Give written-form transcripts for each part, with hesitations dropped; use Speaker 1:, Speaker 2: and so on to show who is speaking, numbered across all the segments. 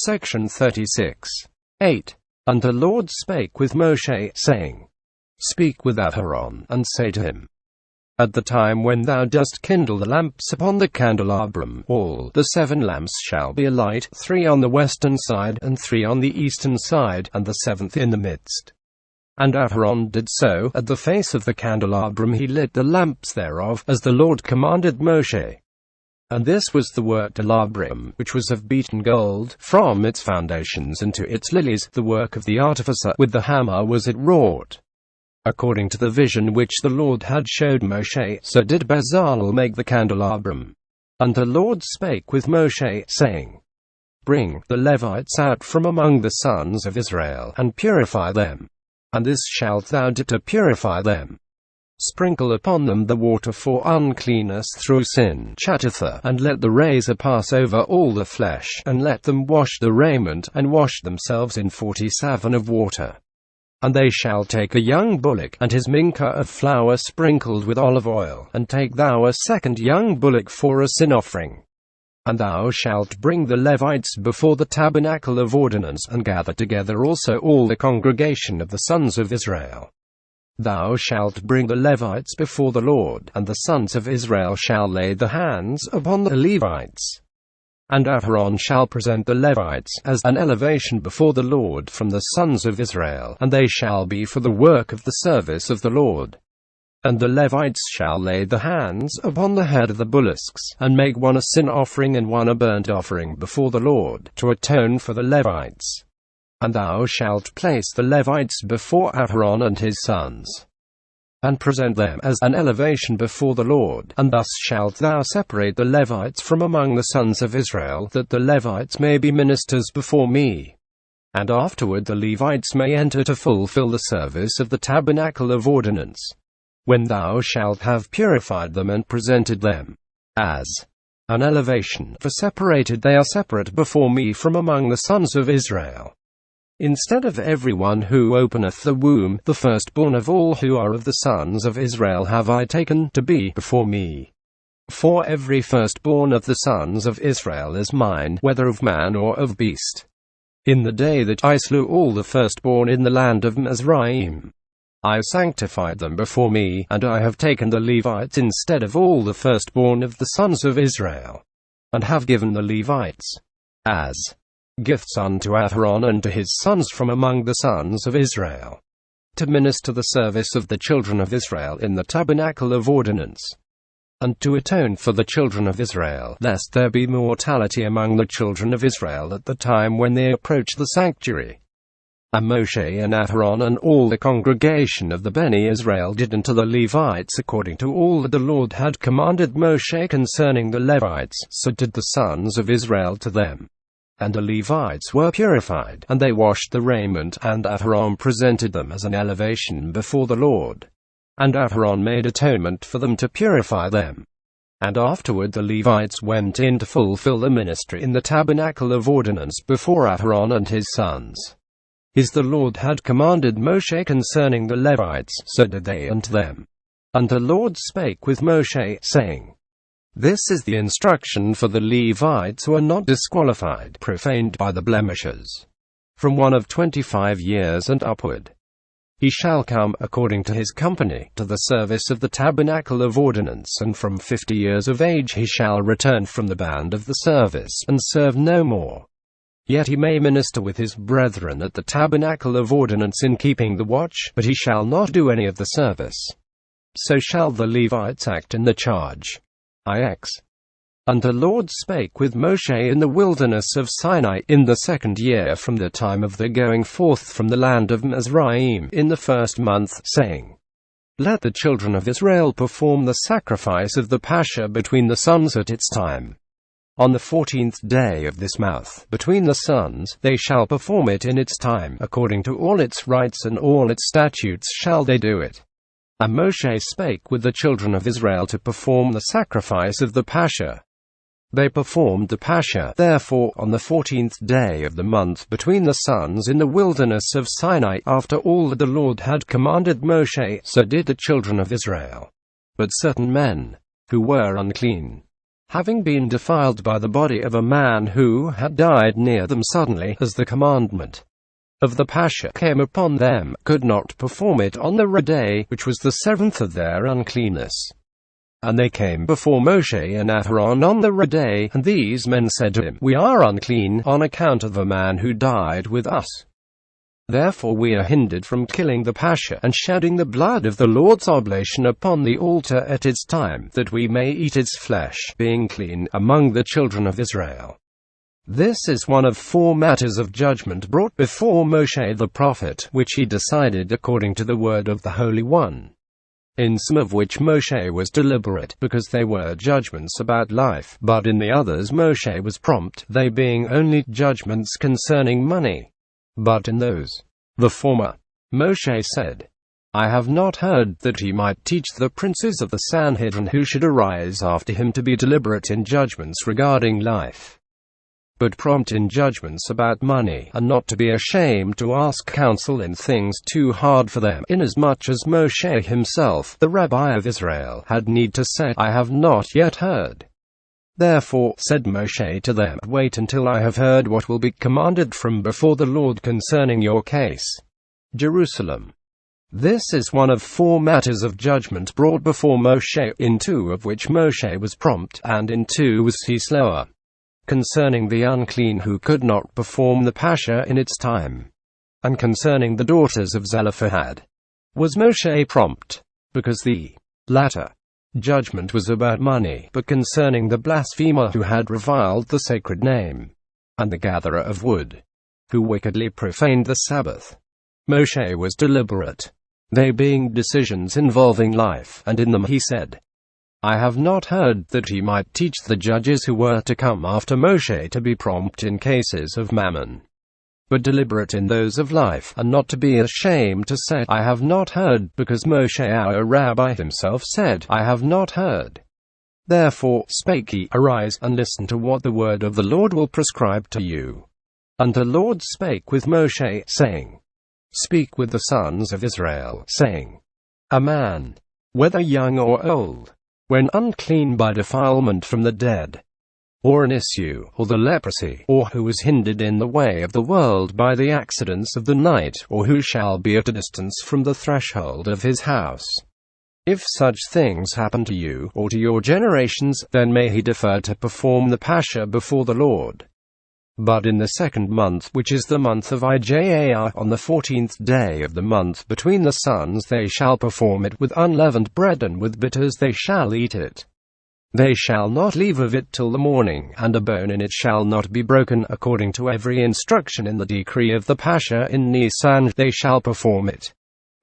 Speaker 1: Section 36. 8. And the Lord spake with Moshe, saying, Speak with Aaron, and say to him, At the time when thou dost kindle the lamps upon the candelabrum, all the 7 lamps shall be alight, 3 on the western side, and 3 on the eastern side, and the 7th in the midst. And Aaron did so. At the face of the candelabrum he lit the lamps thereof, as the Lord commanded Moshe. And this was the candelabrum, which was of beaten gold, from its foundations unto its lilies, the work of the artificer, with the hammer was it wrought. According to the vision which the Lord had showed Moshe, so did Bezalel make the candelabrum. And the Lord spake with Moshe, saying, Bring the Levites out from among the sons of Israel, and purify them. And this shalt thou do to purify them. Sprinkle upon them the water for uncleanness through sin, and let the razor pass over all the flesh, and let them wash the raiment, and wash themselves in 47 of water. And they shall take a young bullock, and his minkah of flour sprinkled with olive oil, and take thou a 2nd young bullock for a sin offering. And thou shalt bring the Levites before the tabernacle of ordinance, and gather together also all the congregation of the sons of Israel. Thou shalt bring the Levites before the Lord, and the sons of Israel shall lay the hands upon the Levites. And Aaron shall present the Levites as an elevation before the Lord from the sons of Israel, and they shall be for the work of the service of the Lord. And the Levites shall lay the hands upon the head of the bullocks, and make one a sin offering and one a burnt offering before the Lord, to atone for the Levites. And thou shalt place the Levites before Aaron and his sons, and present them as an elevation before the Lord, and thus shalt thou separate the Levites from among the sons of Israel, that the Levites may be ministers before me. And afterward the Levites may enter to fulfill the service of the tabernacle of ordinance. When thou shalt have purified them and presented them as an elevation, for separated they are separate before me from among the sons of Israel. Instead of every one who openeth the womb, the firstborn of all who are of the sons of Israel have I taken to be before me. For every firstborn of the sons of Israel is mine, whether of man or of beast. In the day that I slew all the firstborn in the land of Mizraim, I sanctified them before me, and I have taken the Levites instead of all the firstborn of the sons of Israel, and have given the Levites as gifts unto Aaron and to his sons from among the sons of Israel, to minister the service of the children of Israel in the tabernacle of ordinance, and to atone for the children of Israel, lest there be mortality among the children of Israel at the time when they approach the sanctuary. And Moshe and Aaron and all the congregation of the Beni Israel did unto the Levites according to all that the Lord had commanded Moshe concerning the Levites, so did the sons of Israel to them. And the Levites were purified, and they washed the raiment, and Aaron presented them as an elevation before the Lord. And Aaron made atonement for them to purify them. And afterward the Levites went in to fulfill the ministry in the tabernacle of ordinance before Aaron and his sons. As the Lord had commanded Moshe concerning the Levites, so did they unto them. And the Lord spake with Moshe, saying, This is the instruction for the Levites who are not disqualified, profaned by the blemishes, from one of 25 years and upward. He shall come, according to his company, to the service of the tabernacle of ordinance, and from 50 years of age he shall return from the band of the service, and serve no more. Yet he may minister with his brethren at the tabernacle of ordinance in keeping the watch, but he shall not do any of the service. So shall the Levites act in the charge. IX. And the Lord spake with Moshe in the wilderness of Sinai, in the 2nd year from the time of their going forth from the land of Mizraim, in the 1st month, saying, Let the children of Israel perform the sacrifice of the Pascha between the sons at its time. On the 14th day of this month, between the sons, they shall perform it in its time, according to all its rites and all its statutes shall they do it. And Moshe spake with the children of Israel to perform the sacrifice of the Pascha. They performed the Pascha, therefore, on the 14th day of the month between the sons in the wilderness of Sinai, after all that the Lord had commanded Moshe, so did the children of Israel. But certain men, who were unclean, having been defiled by the body of a man who had died near them suddenly, as the commandment of the Pascha came upon them, could not perform it on the day, which was the 7th of their uncleanness. And they came before Moshe and Aaron on the day, and these men said to him, We are unclean, on account of a man who died with us. Therefore we are hindered from killing the Pascha, and shedding the blood of the Lord's oblation upon the altar at its time, that we may eat its flesh, being clean, among the children of Israel. This is one of 4 matters of judgment brought before Moshe the prophet, which he decided according to the word of the Holy One. In some of which Moshe was deliberate, because they were judgments about life, but in the others Moshe was prompt, they being only judgments concerning money. But in those, the former, Moshe said, I have not heard that he might teach the princes of the Sanhedrin who should arise after him to be deliberate in judgments regarding life, but prompt in judgments about money, and not to be ashamed to ask counsel in things too hard for them, inasmuch as Moshe himself, the Rabbi of Israel, had need to say, I have not yet heard. Therefore, said Moshe to them, Wait until I have heard what will be commanded from before the Lord concerning your case. Jerusalem. This is one of 4 matters of judgment brought before Moshe, in 2 of which Moshe was prompt, and in 2 was he slower. Concerning the unclean who could not perform the Pascha in its time, and concerning the daughters of Zelophehad, was Moshe prompt, because the latter judgment was about money, but concerning the blasphemer who had reviled the sacred name, and the gatherer of wood, who wickedly profaned the Sabbath, Moshe was deliberate, they being decisions involving life, and in them he said, I have not heard that he might teach the judges who were to come after Moshe to be prompt in cases of mammon, but deliberate in those of life, and not to be ashamed to say, I have not heard, because Moshe our Rabbi himself said, I have not heard. Therefore spake he, Arise, and listen to what the word of the Lord will prescribe to you. And the Lord spake with Moshe, saying, Speak with the sons of Israel, saying, A man, whether young or old, when unclean by defilement from the dead, or an issue, or the leprosy, or who was hindered in the way of the world by the accidents of the night, or who shall be at a distance from the threshold of his house. If such things happen to you, or to your generations, then may he defer to perform the Pascha before the Lord. But in the 2nd month, which is the month of Ijah, on the 14th day of the month between the suns, they shall perform it with unleavened bread, and with bitters they shall eat it. They shall not leave of it till the morning, and a bone in it shall not be broken, according to every instruction in the decree of the Pascha in Nisan, they shall perform it.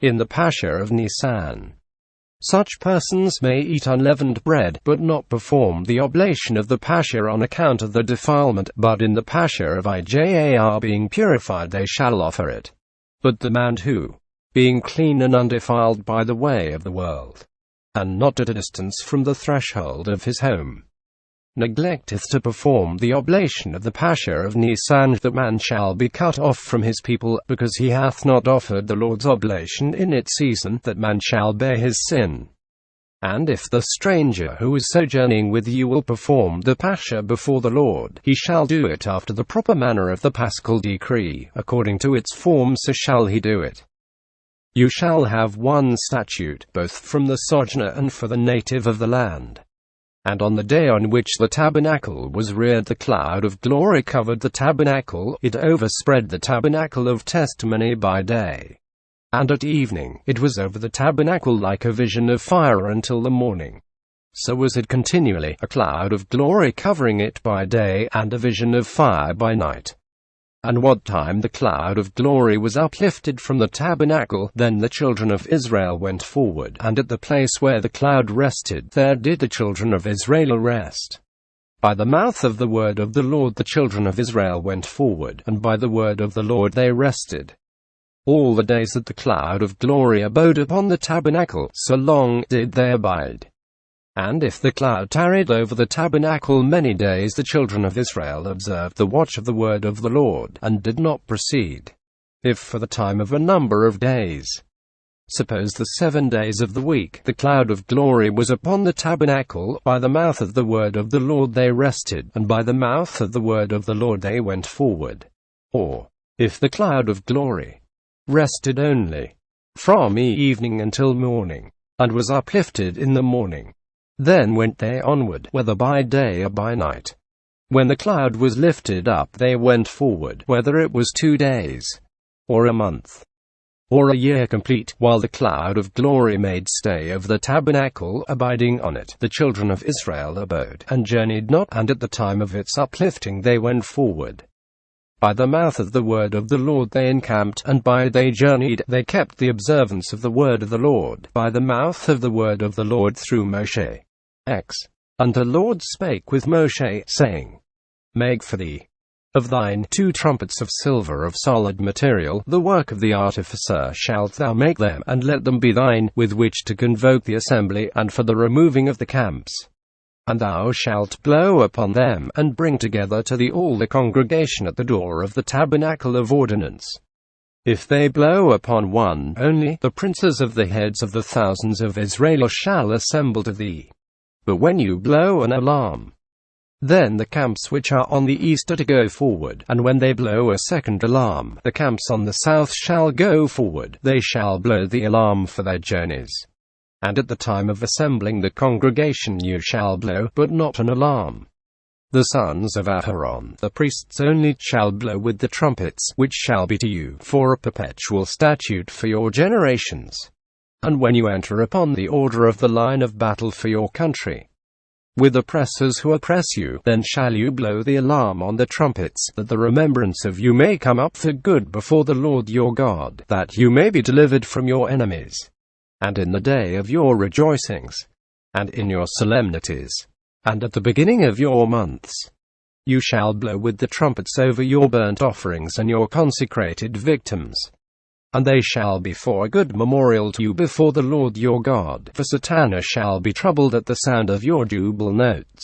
Speaker 1: In the Pascha of Nisan, such persons may eat unleavened bread, but not perform the oblation of the Pascha on account of the defilement, but in the Pascha of Ijah being purified they shall offer it. But the man who, being clean and undefiled by the way of the world, and not at a distance from the threshold of his home, neglecteth to perform the oblation of the Pascha of Nisan, that man shall be cut off from his people, because he hath not offered the Lord's oblation in its season, that man shall bear his sin. And if the stranger who is sojourning with you will perform the Pascha before the Lord, he shall do it after the proper manner of the Paschal decree, according to its form so shall he do it. You shall have one statute, both from the sojourner and for the native of the land. And on the day on which the tabernacle was reared, the cloud of glory covered the tabernacle, it overspread the tabernacle of testimony by day. And at evening, it was over the tabernacle like a vision of fire until the morning. So was it continually, a cloud of glory covering it by day, and a vision of fire by night. And what time the cloud of glory was uplifted from the tabernacle, then the children of Israel went forward, and at the place where the cloud rested, there did the children of Israel rest. By the mouth of the word of the Lord the children of Israel went forward, and by the word of the Lord they rested. All the days that the cloud of glory abode upon the tabernacle, so long did they abide. And if the cloud tarried over the tabernacle many days, the children of Israel observed the watch of the word of the Lord, and did not proceed, if for the time of a number of days. Suppose the 7 days of the week the cloud of glory was upon the tabernacle, by the mouth of the word of the Lord they rested, and by the mouth of the word of the Lord they went forward. Or, if the cloud of glory rested only from evening until morning, and was uplifted in the morning, then went they onward, whether by day or by night. When the cloud was lifted up they went forward, whether it was 2 days, or a month, or a year complete, while the cloud of glory made stay of the tabernacle, abiding on it. The children of Israel abode, and journeyed not, and at the time of its uplifting they went forward. By the mouth of the word of the Lord they encamped, and by they journeyed, they kept the observance of the word of the Lord, by the mouth of the word of the Lord through Moshe. X. And the Lord spake with Moshe, saying, Make for thee of thine 2 trumpets of silver of solid material, the work of the artificer shalt thou make them, and let them be thine, with which to convoke the assembly, and for the removing of the camps. And thou shalt blow upon them, and bring together to thee all the congregation at the door of the tabernacle of ordinance. If they blow upon one only, the princes of the heads of the thousands of Israel shall assemble to thee. But when you blow an alarm, then the camps which are on the east are to go forward, and when they blow a second alarm, the camps on the south shall go forward. They shall blow the alarm for their journeys. And at the time of assembling the congregation you shall blow, but not an alarm. The sons of Aaron, the priests only, shall blow with the trumpets, which shall be to you for a perpetual statute for your generations. And when you enter upon the order of the line of battle for your country, with oppressors who oppress you, then shall you blow the alarm on the trumpets, that the remembrance of you may come up for good before the Lord your God, that you may be delivered from your enemies. And in the day of your rejoicings, and in your solemnities, and at the beginning of your months, you shall blow with the trumpets over your burnt offerings and your consecrated victims. And they shall be for a good memorial to you before the Lord your God, for Satan shall be troubled at the sound of your jubile notes.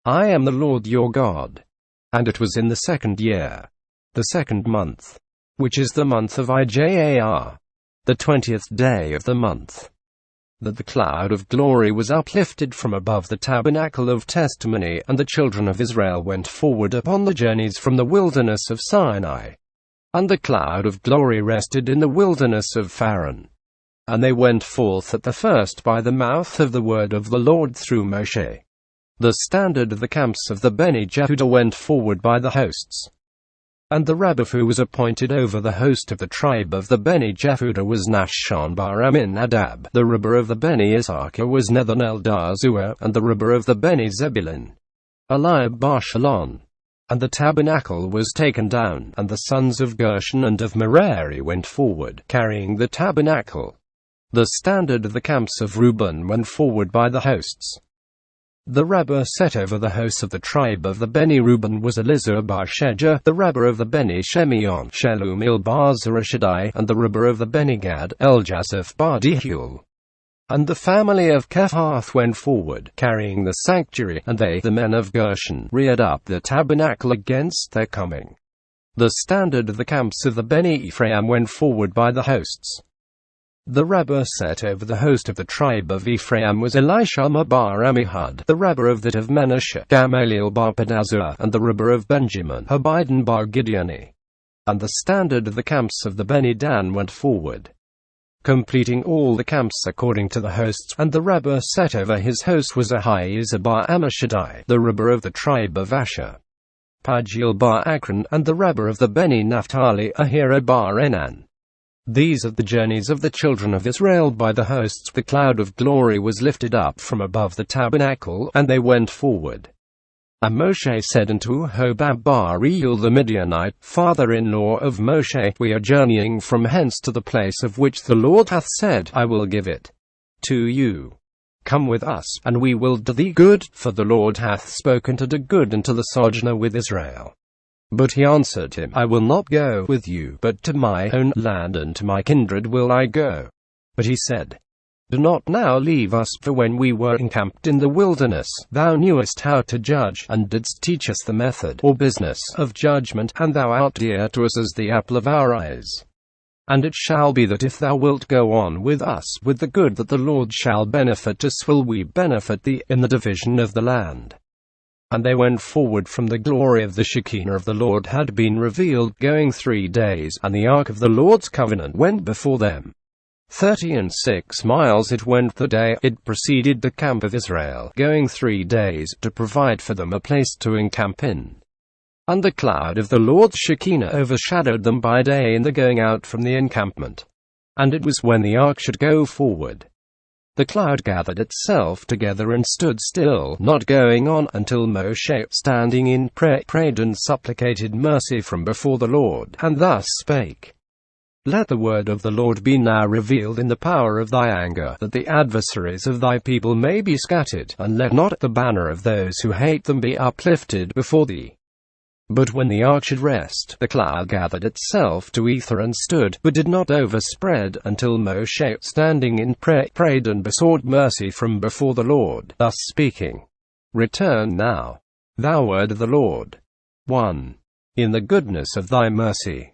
Speaker 1: I am the Lord your God. And it was in the 2nd year, the 2nd month, which is the month of Ijar, the 20th day of the month, that the cloud of glory was uplifted from above the tabernacle of testimony, and the children of Israel went forward upon the journeys from the wilderness of Sinai. And the cloud of glory rested in the wilderness of Paran. And they went forth at the first by the mouth of the word of the Lord through Moshe. The standard of the camps of the Beni Jehudah went forward by the hosts. And the Rabbi who was appointed over the host of the tribe of the Beni Jehudah was Nashon bar Aminadab. The Rabbi of the Beni Issachar was Nethanel bar Zuar, and the Rabbi of the Beni Zebulun, Eliab bar Shalon. And the tabernacle was taken down, and the sons of Gershon and of Merari went forward, carrying the tabernacle. The standard of the camps of Reuben went forward by the hosts. The Rabbi set over the host of the tribe of the Beni Reuben was Elizur bar Shejah. The Rabbi of the Beni Shemeon, Shelumiel bar Zurishaddai, and the Rabbi of the Beni Gad, Eljasaph bar Dehuel. And the family of Kehath went forward, carrying the sanctuary, and they, the men of Gershon, reared up the tabernacle against their coming. The standard of the camps of the Beni Ephraim went forward by the hosts. The Rabbi set over the host of the tribe of Ephraim was Elishama bar Ammihud. The Rabbi of that of Manasseh, Gamaliel bar Pedazur, and the Rabbi of Benjamin, Abidan bar Gideoni. And the standard of the camps of the Beni Dan went forward, completing all the camps according to the hosts. And the Rabbi set over his host was Ahiezer bar Ammishaddai, the Rabbi of the tribe of Asher, Pagiel bar Akron, and the Rabbi of the Beni Naphtali, Ahira bar Enan. These are the journeys of the children of Israel by the hosts. The cloud of glory was lifted up from above the tabernacle, and they went forward. And Moshe said unto Hobab bar Reuel the Midianite, father-in-law of Moshe, we are journeying from hence to the place of which the Lord hath said, I will give it to you. Come with us, and we will do thee good, for the Lord hath spoken to do good unto the sojourner with Israel. But he answered him, I will not go with you, but to my own land and to my kindred will I go. But he said, do not now leave us, for when we were encamped in the wilderness, thou knewest how to judge, and didst teach us the method, or business, of judgment, and thou art dear to us as the apple of our eyes. And it shall be that if thou wilt go on with us with the good that the Lord shall benefit us, will we benefit thee in the division of the land. And they went forward from the glory of the Shekinah of the Lord had been revealed, going 3 days, and the ark of the Lord's covenant went before them. 36 miles it went the day it preceded the camp of Israel, going 3 days, to provide for them a place to encamp in. And the cloud of the Lord's Shekinah overshadowed them by day in the going out from the encampment. And it was when the ark should go forward. The cloud gathered itself together and stood still, not going on, until Moshe, standing in prayer, prayed and supplicated mercy from before the Lord, and thus spake. Let the word of the Lord be now revealed in the power of thy anger, that the adversaries of thy people may be scattered, and let not the banner of those who hate them be uplifted before thee. But when the ark should rest, the cloud gathered itself to ether and stood, but did not overspread, until Moshe, standing in prayer, prayed and besought mercy from before the Lord, thus speaking. Return now, thou word of the Lord. 1. In the goodness of thy mercy.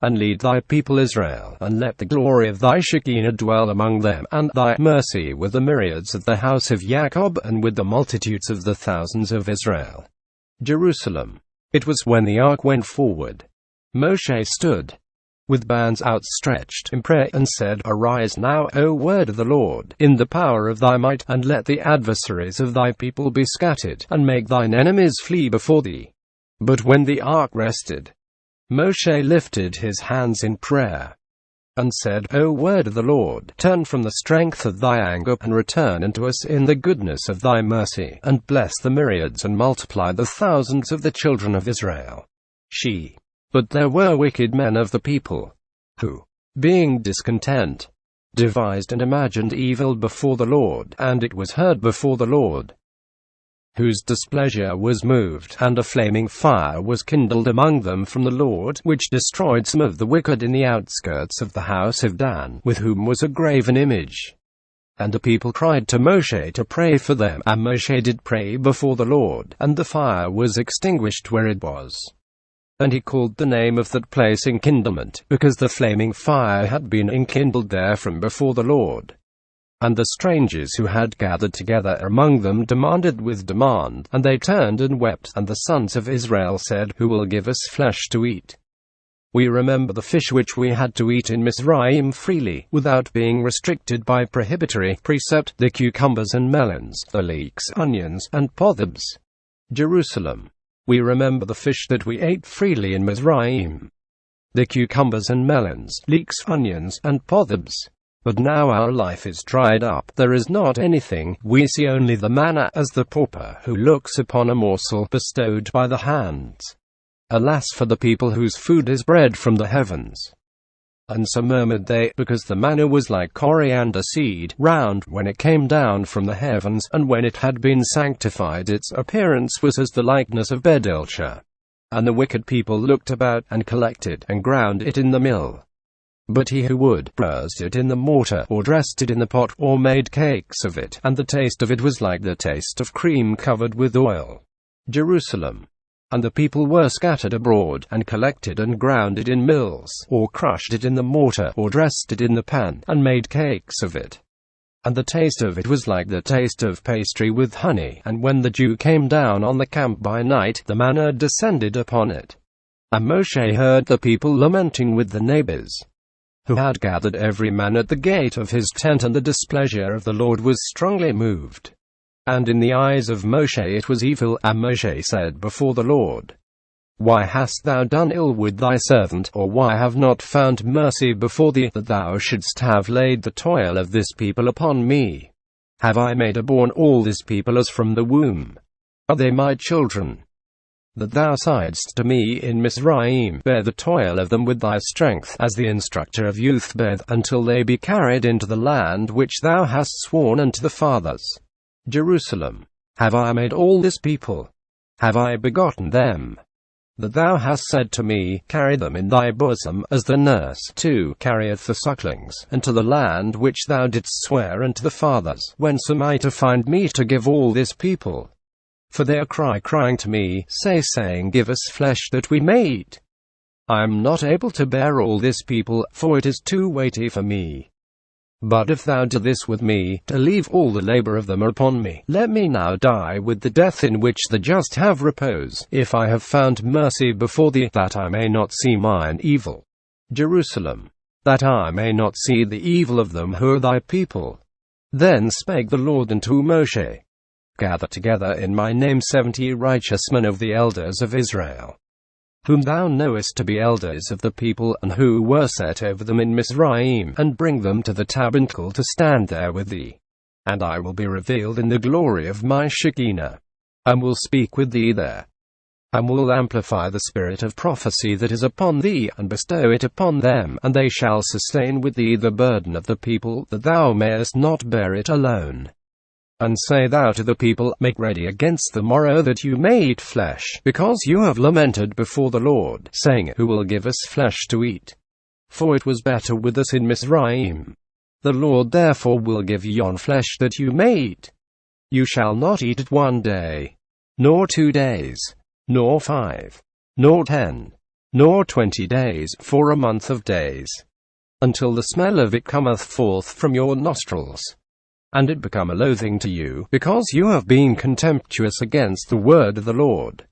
Speaker 1: And lead thy people Israel, and let the glory of thy Shekinah dwell among them, and thy mercy with the myriads of the house of Jacob, and with the multitudes of the thousands of Israel. Jerusalem. It was when the ark went forward. Moshe stood, with bands outstretched, in prayer, and said, Arise now, O word of the Lord, in the power of thy might, and let the adversaries of thy people be scattered, and make thine enemies flee before thee. But when the ark rested, Moshe lifted his hands in prayer, and said, O word of the Lord, turn from the strength of thy anger, and return unto us in the goodness of thy mercy, and bless the myriads, and multiply the thousands of the children of Israel. But there were wicked men of the people, who, being discontent, devised and imagined evil before the Lord, and it was heard before the Lord, whose displeasure was moved, and a flaming fire was kindled among them from the Lord, which destroyed some of the wicked in the outskirts of the house of Dan, with whom was a graven image. And the people cried to Moshe to pray for them, and Moshe did pray before the Lord, and the fire was extinguished where it was. And he called the name of that place Enkindlement, because the flaming fire had been enkindled there from before the Lord. And the strangers who had gathered together among them demanded with demand, and they turned and wept, and the sons of Israel said, Who will give us flesh to eat? We remember the fish which we had to eat in Mizraim freely, without being restricted by prohibitory precept, the cucumbers and melons, the leeks, onions, and pothebs. Jerusalem. We remember the fish that we ate freely in Mizraim, the cucumbers and melons, leeks, onions, and pothebs. But now our life is dried up, there is not anything, we see only the manna, as the pauper who looks upon a morsel bestowed by the hands. Alas for the people whose food is bread from the heavens. And so murmured they, because the manna was like coriander seed, round, when it came down from the heavens, and when it had been sanctified its appearance was as the likeness of bedelsha. And the wicked people looked about, and collected, and ground it in the mill. But he who would bruised it in the mortar, or dressed it in the pot, or made cakes of it, and the taste of it was like the taste of cream covered with oil. Jerusalem. And the people were scattered abroad, and collected and ground it in mills, or crushed it in the mortar, or dressed it in the pan, and made cakes of it. And the taste of it was like the taste of pastry with honey, and when the dew came down on the camp by night, the manna descended upon it. And Moshe heard the people lamenting with the neighbors, who had gathered every man at the gate of his tent, and the displeasure of the Lord was strongly moved. And in the eyes of Moshe it was evil, and Moshe said before the Lord, Why hast thou done ill with thy servant, or why have not found mercy before thee, that thou shouldst have laid the toil of this people upon me? Have I made a born all this people as from the womb? Are they my children? That thou saidst to me in Mizraim, Bear the toil of them with thy strength, as the instructor of youth beareth, until they be carried into the land which thou hast sworn unto the fathers. Jerusalem. Have I made all this people? Have I begotten them? That thou hast said to me, Carry them in thy bosom, as the nurse too carrieth the sucklings, unto the land which thou didst swear unto the fathers. Whence am I to find meat to give all this people? For they are crying to me, saying, Give us flesh that we may eat. I am not able to bear all this people, for it is too weighty for me. But if thou do this with me, to leave all the labor of them upon me, let me now die with the death in which the just have repose, if I have found mercy before thee, that I may not see mine evil. Jerusalem, that I may not see the evil of them who are thy people. Then spake the Lord unto Moshe, Gather together in my name 70 righteous men of the elders of Israel, whom thou knowest to be elders of the people, and who were set over them in Mizraim, and bring them to the tabernacle to stand there with thee. And I will be revealed in the glory of my Shekinah, and will speak with thee there, and will amplify the spirit of prophecy that is upon thee, and bestow it upon them, and they shall sustain with thee the burden of the people, that thou mayest not bear it alone. And say thou to the people, Make ready against the morrow that you may eat flesh, because you have lamented before the Lord, saying, Who will give us flesh to eat? For it was better with us in Mizraim. The Lord therefore will give you on flesh that you may eat. You shall not eat it 1 day, nor 2 days, nor 5, nor 10, nor 20 days, for a month of days, until the smell of it cometh forth from your nostrils, and it become a loathing to you, because you have been contemptuous against the word of the Lord,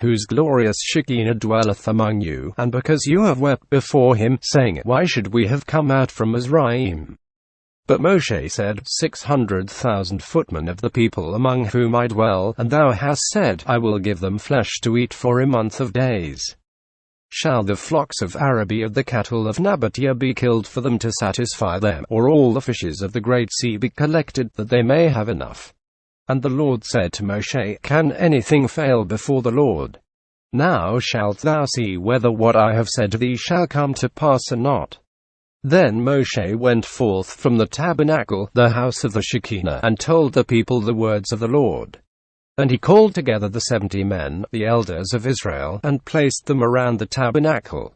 Speaker 1: whose glorious Shekinah dwelleth among you, and because you have wept before him, saying, Why should we have come out from Mizraim? But Moshe said, 600,000 footmen of the people among whom I dwell, and thou hast said, I will give them flesh to eat for a month of days. Shall the flocks of Araby of the cattle of Nabatea be killed for them to satisfy them, or all the fishes of the great sea be collected, that they may have enough? And the Lord said to Moshe, Can anything fail before the Lord? Now shalt thou see whether what I have said to thee shall come to pass or not. Then Moshe went forth from the tabernacle, the house of the Shekinah, and told the people the words of the Lord. And he called together the 70 men, the elders of Israel, and placed them around the tabernacle.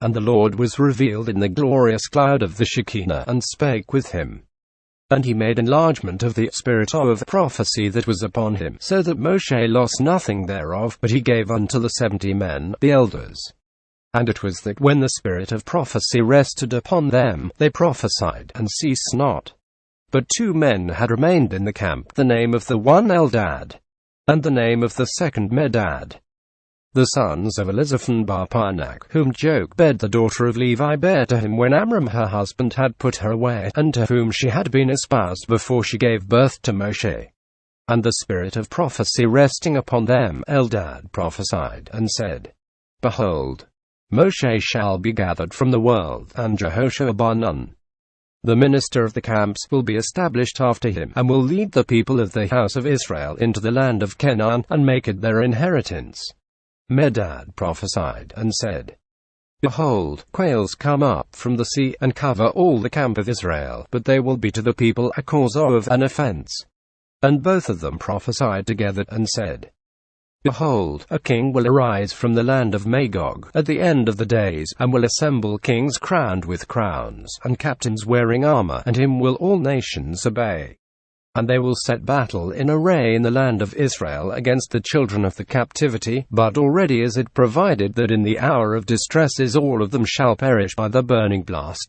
Speaker 1: And the Lord was revealed in the glorious cloud of the Shekinah, and spake with him. And he made enlargement of the spirit of prophecy that was upon him, so that Moshe lost nothing thereof, but he gave unto the 70 men, the elders. And it was that when the spirit of prophecy rested upon them, they prophesied, and ceased not. But 2 men had remained in the camp, the name of the one Eldad, and the name of the second Medad, the sons of Elizaphan bar Parnak, whom Jochebed the daughter of Levi bare to him when Amram her husband had put her away, and to whom she had been espoused before she gave birth to Moshe. And the spirit of prophecy resting upon them, Eldad prophesied, and said, Behold, Moshe shall be gathered from the world, and Jehoshua bar Nun, the minister of the camps, will be established after him, and will lead the people of the house of Israel into the land of Canaan, and make it their inheritance. Medad prophesied, and said, Behold, quails come up from the sea, and cover all the camp of Israel, but they will be to the people a cause of an offense. And both of them prophesied together, and said, Behold, a king will arise from the land of Magog at the end of the days, and will assemble kings crowned with crowns, and captains wearing armor, and him will all nations obey. And they will set battle in array in the land of Israel against the children of the captivity, but already is it provided that in the hour of distresses all of them shall perish by the burning blast.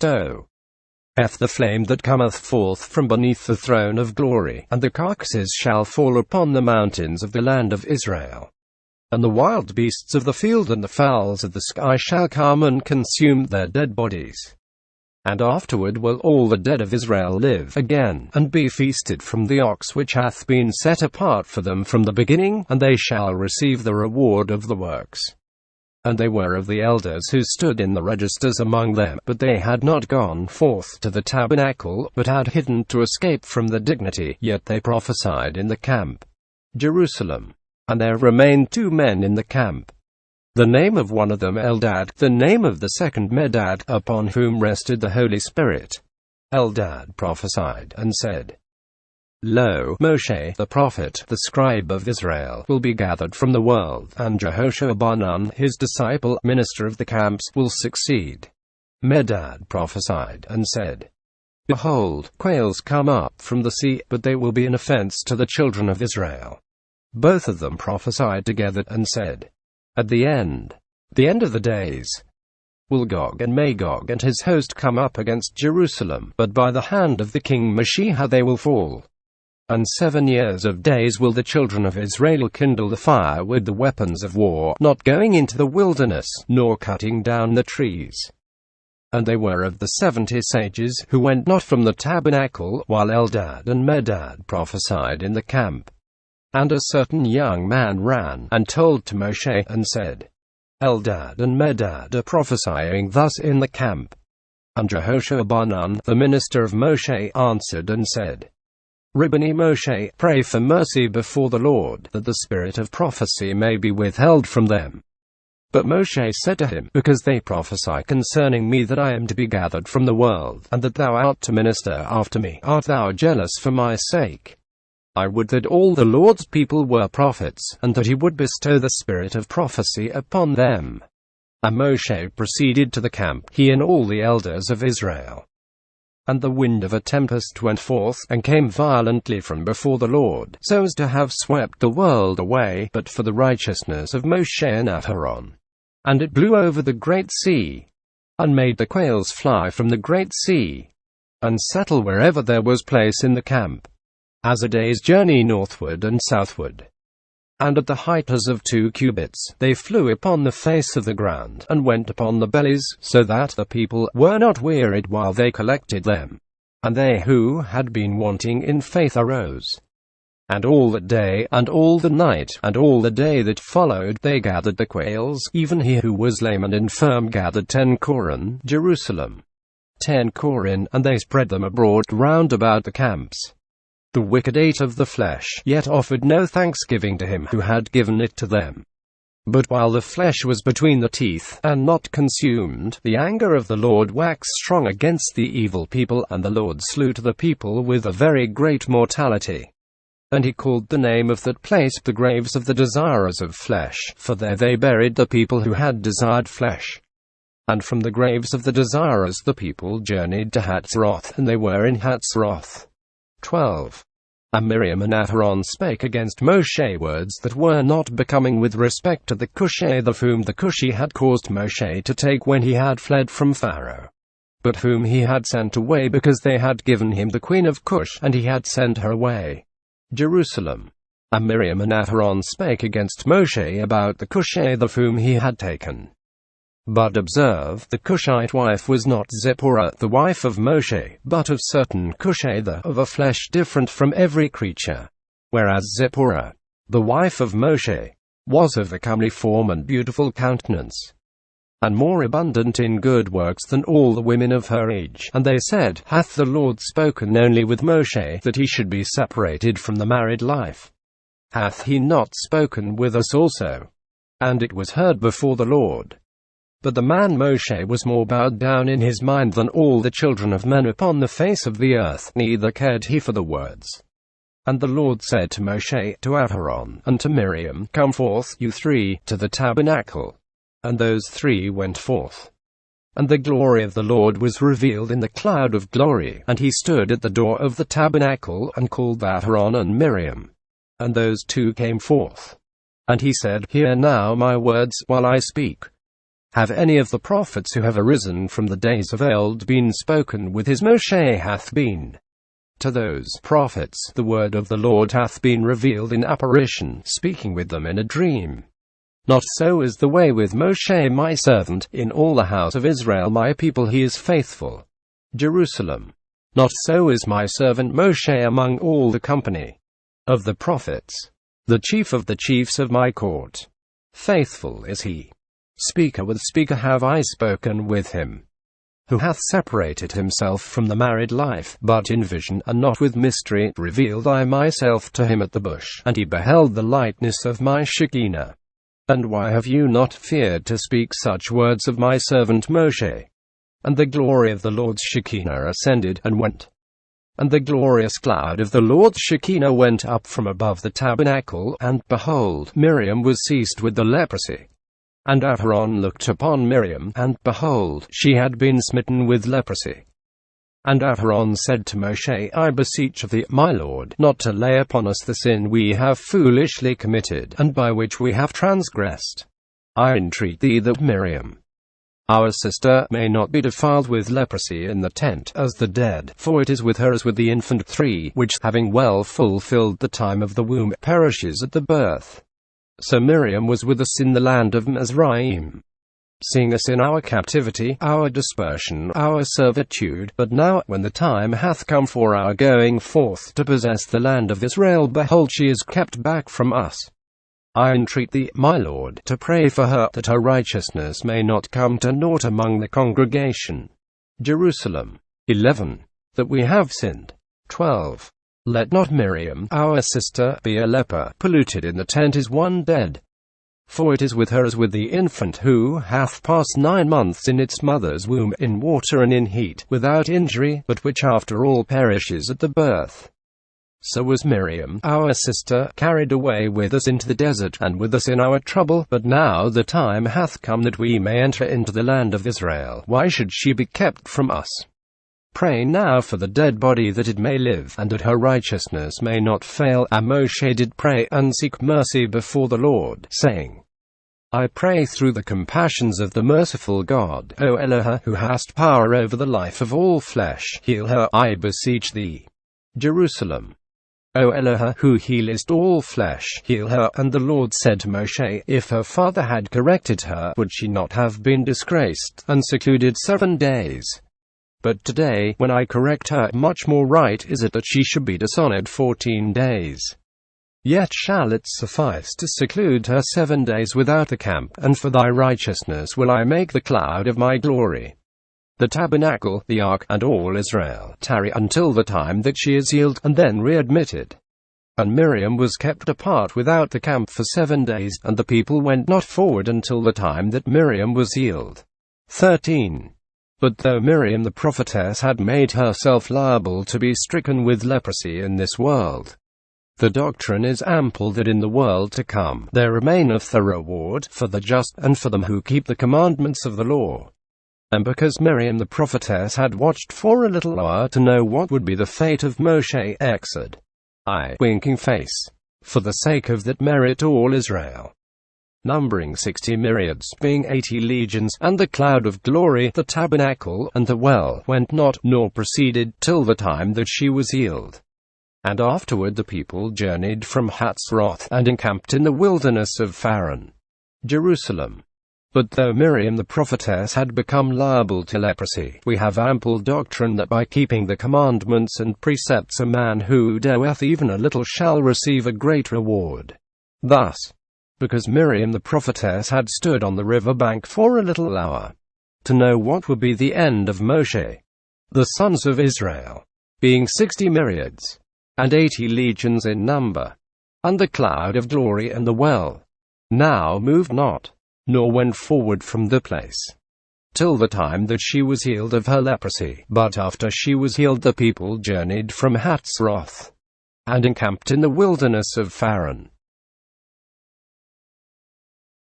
Speaker 1: The flame that cometh forth from beneath the throne of glory, and the carcasses shall fall upon the mountains of the land of Israel. And the wild beasts of the field and the fowls of the sky shall come and consume their dead bodies. And afterward will all the dead of Israel live again, and be feasted from the ox which hath been set apart for them from the beginning, and they shall receive the reward of the works. And they were of the elders who stood in the registers among them, but they had not gone forth to the tabernacle, but had hidden to escape from the dignity, yet they prophesied in the camp, Jerusalem. And there remained 2 men in the camp. The name of one of them Eldad, the name of the second Medad, upon whom rested the Holy Spirit. Eldad prophesied, and said, Lo, Moshe, the prophet, the scribe of Israel, will be gathered from the world, and Jehoshua bar Nun, his disciple, minister of the camps, will succeed. Medad prophesied, and said, Behold, quails come up from the sea, but they will be an offense to the children of Israel. Both of them prophesied together, and said, At the end, the end of the days, will Gog and Magog and his host come up against Jerusalem, but by the hand of the king Moshiach they will fall. And 7 years of days will the children of Israel kindle the fire with the weapons of war, not going into the wilderness, nor cutting down the trees. And they were of the 70 sages, who went not from the tabernacle, while Eldad and Medad prophesied in the camp. And a certain young man ran, and told to Moshe, and said, Eldad and Medad are prophesying thus in the camp. And Jehoshua bar Nun, the minister of Moshe, answered and said, Ribboni Moshe, pray for mercy before the Lord, that the spirit of prophecy may be withheld from them. But Moshe said to him, Because they prophesy concerning me that I am to be gathered from the world, and that thou art to minister after me, art thou jealous for my sake? I would that all the Lord's people were prophets, and that he would bestow the spirit of prophecy upon them. And Moshe proceeded to the camp, he and all the elders of Israel. And the wind of a tempest went forth, and came violently from before the Lord, so as to have swept the world away, but for the righteousness of Moshe and Aharon. And it blew over the great sea, and made the quails fly from the great sea, and settle wherever there was place in the camp, as a day's journey northward and southward. And at the height as of 2 cubits, they flew upon the face of the ground, and went upon the bellies, so that the people were not wearied while they collected them. And they who had been wanting in faith arose. And all that day, and all the night, and all the day that followed, they gathered the quails, even he who was lame and infirm gathered 10 korin, Jerusalem. 10 korin, and they spread them abroad round about the camps. The wicked ate of the flesh, yet offered no thanksgiving to him who had given it to them. But while the flesh was between the teeth, and not consumed, the anger of the Lord waxed strong against the evil people, and the Lord slew the people with a very great mortality. And he called the name of that place the graves of the desirers of flesh, for there they buried the people who had desired flesh. And from the graves of the desirers the people journeyed to Hatzroth, and they were in Hatzroth. 12. And Miriam and Aharon spake against Moshe words that were not becoming with respect to the Cushite of whom the Cushi had caused Moshe to take when he had fled from Pharaoh, but whom he had sent away because they had given him the queen of Cush, and he had sent her away. Jerusalem. And Miriam and Aharon spake against Moshe about the Cushite of whom he had taken. But observe, the Cushite wife was not Zipporah, the wife of Moshe, but of certain Cushite of a flesh different from every creature. Whereas Zipporah, the wife of Moshe, was of a comely form and beautiful countenance, and more abundant in good works than all the women of her age. And they said, Hath the Lord spoken only with Moshe, that he should be separated from the married life? Hath he not spoken with us also? And it was heard before the Lord. But the man Moshe was more bowed down in his mind than all the children of men upon the face of the earth, neither cared he for the words. And the Lord said to Moshe, to Aharon, and to Miriam, Come forth, you 3, to the tabernacle. And those 3 went forth. And the glory of the Lord was revealed in the cloud of glory, and he stood at the door of the tabernacle, and called Aharon and Miriam. And those 2 came forth. And he said, Hear now my words, while I speak. Have any of the prophets who have arisen from the days of old been spoken with as Moshe hath been? To those prophets the word of the Lord hath been revealed in apparition, speaking with them in a dream. Not so is the way with Moshe my servant, in all the house of Israel my people he is faithful. Jerusalem. Not so is my servant Moshe among all the company of the prophets, the chief of the chiefs of my court. Faithful is he. Speaker with speaker have I spoken with him, who hath separated himself from the married life, but in vision and not with mystery revealed I myself to him at the bush, and he beheld the likeness of my Shekinah. And why have you not feared to speak such words of my servant Moshe? And the glory of the Lord's Shekinah ascended and went. And the glorious cloud of the Lord's Shekinah went up from above the tabernacle, and behold, Miriam was seized with the leprosy. And Aharon looked upon Miriam, and behold, she had been smitten with leprosy. And Aharon said to Moshe, I beseech of thee, my Lord, not to lay upon us the sin we have foolishly committed, and by which we have transgressed. I entreat thee that Miriam, our sister, may not be defiled with leprosy in the tent as the dead, for it is with her as with the infant 3, which, having well fulfilled the time of the womb, perishes at the birth. So Miriam was with us in the land of Mizraim, seeing us in our captivity, our dispersion, our servitude. But now, when the time hath come for our going forth to possess the land of Israel, behold, she is kept back from us. I entreat thee, my Lord, to pray for her, that her righteousness may not come to naught among the congregation. Jerusalem. 11. That we have sinned. 12. Let not Miriam, our sister, be a leper, polluted in the tent is one dead. For it is with her as with the infant who hath passed 9 months in its mother's womb, in water and in heat, without injury, but which after all perishes at the birth. So was Miriam, our sister, carried away with us into the desert, and with us in our trouble. But now the time hath come that we may enter into the land of Israel. Why should she be kept from us? Pray now for the dead body that it may live, and that her righteousness may not fail. And Moshe did pray and seek mercy before the Lord, saying, I pray through the compassions of the merciful God, O Eloah, who hast power over the life of all flesh, heal her, I beseech thee. Jerusalem. O Eloah, who healest all flesh, heal her. And the Lord said to Moshe, if her father had corrected her, would she not have been disgraced, and secluded 7 days? But today, when I correct her, much more right is it that she should be dishonored 14 days. Yet shall it suffice to seclude her 7 days without the camp, and for thy righteousness will I make the cloud of my glory. The tabernacle, the ark, and all Israel tarry until the time that she is healed, and then readmitted. And Miriam was kept apart without the camp for 7 days, and the people went not forward until the time that Miriam was healed. 13. But though Miriam the prophetess had made herself liable to be stricken with leprosy in this world, the doctrine is ample that in the world to come there remaineth a reward for the just, and for them who keep the commandments of the law. And because Miriam the prophetess had watched for a little hour to know what would be the fate of Moshe, exed, I, winking face, for the sake of that merit all Israel, numbering 60 myriads, being 80 legions, and the cloud of glory, the tabernacle, and the well, went not, nor proceeded, till the time that she was healed. And afterward the people journeyed from Hatzroth, and encamped in the wilderness of Paran. Jerusalem. But though Miriam the prophetess had become liable to leprosy, we have ample doctrine that by keeping the commandments and precepts a man who doeth even a little shall receive a great reward. Thus, because Miriam the prophetess had stood on the river bank for a little hour, to know what would be the end of Moshe, the sons of Israel, being 60 myriads, and 80 legions in number, and the cloud of glory and the well, now moved not, nor went forward from the place, till the time that she was healed of her leprosy. But after she was healed the people journeyed from Hatzroth, and encamped in the wilderness of Paran.